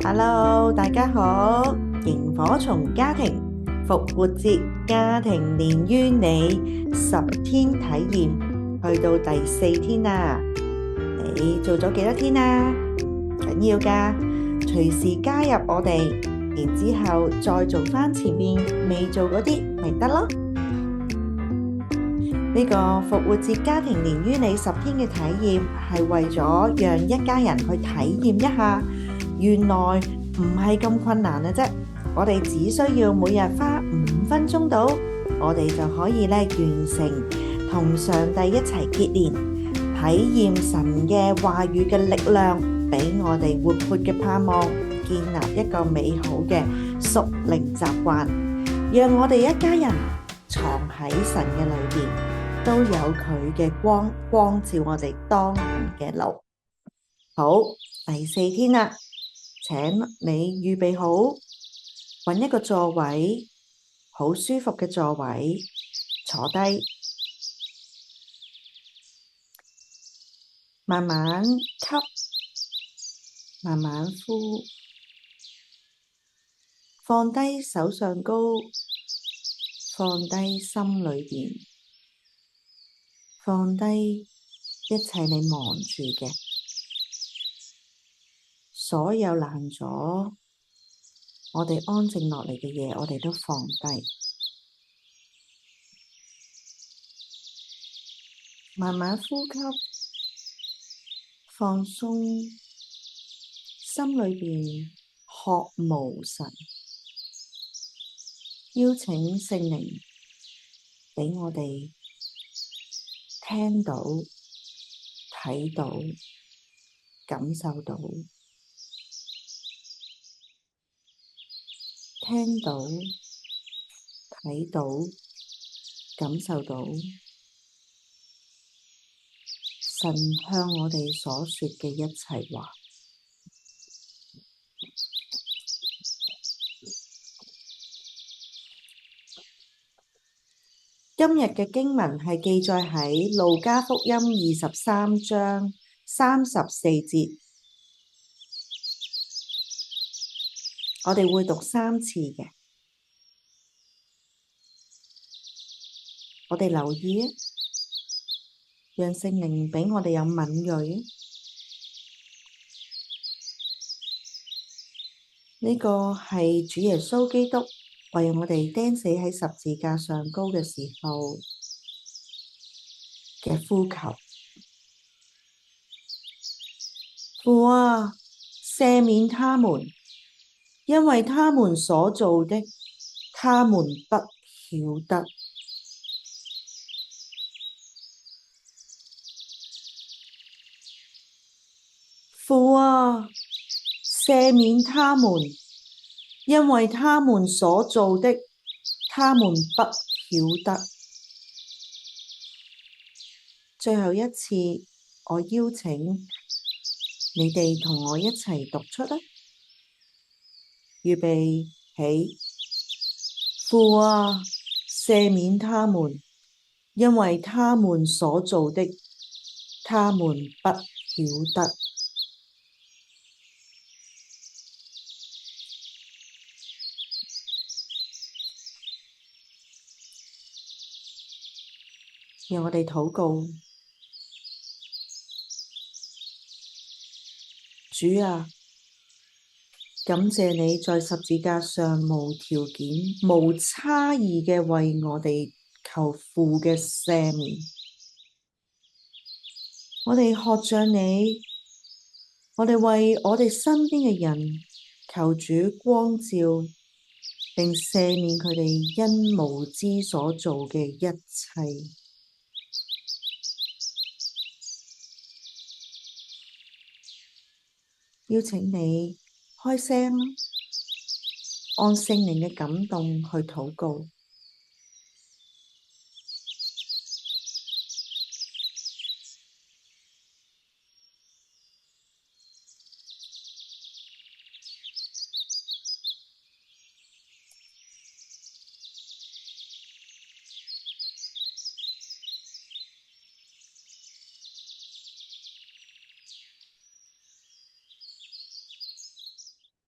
Hello，大家好！螢火蟲家庭復活節家庭連於你10天體驗，去到第4天啦。你做咗幾多天啊？緊要㗎，隨時加入我哋，然之後再做返前面未做嗰啲，咪得咯。呢個復活節家庭連於你10天嘅體驗，係為咗讓一家人去體驗一下，原來唔係咁困難嘅啫。我哋只需要每日花5分鐘到，我哋就可以完成同上帝一齊結連，體驗神嘅話語嘅力量，俾我哋活潑嘅盼望，建立一個美好嘅屬靈習慣，讓我哋一家人藏喺神嘅裏邊，都有佢嘅光照我哋當行嘅路。好，第4天啦，請你預備好，揾一個座位，好舒服嘅座位，坐低，慢慢吸，慢慢呼，放低手上高，放低心裏邊，放低一切你忙住嘅，所有攔阻我哋安靜落嚟嘅嘢，我哋都放低，慢慢呼吸，放鬆，心裏邊渴慕神，邀請聖靈俾我哋聽到、睇到、感受到，聽到、睇到、感受到神向我哋所說嘅一切話。今日嘅經文係記載喺路加福音23章34節，我哋會讀3次嘅，我哋留意，讓聖靈俾我哋有敏銳。呢個係主耶穌基督為我哋釘死喺十字架上高嘅時候嘅呼求。父啊，赦免他們，因為他們所做的，他們不曉得。父啊，赦免他們，因為他們所做的，他們不曉得。最後一次，我邀請你哋同我一齊讀出啦。預備起，父啊，赦免他們，因為他們所做的，他們不曉得。讓我哋禱告。主啊，感謝你在十字架上無條件、無差異嘅為我哋求父嘅赦免。我哋學像你，我哋為我哋身邊嘅人求主光照，並赦免佢哋因無知所做嘅一切。邀請你開聲，按聖靈嘅感動去禱告。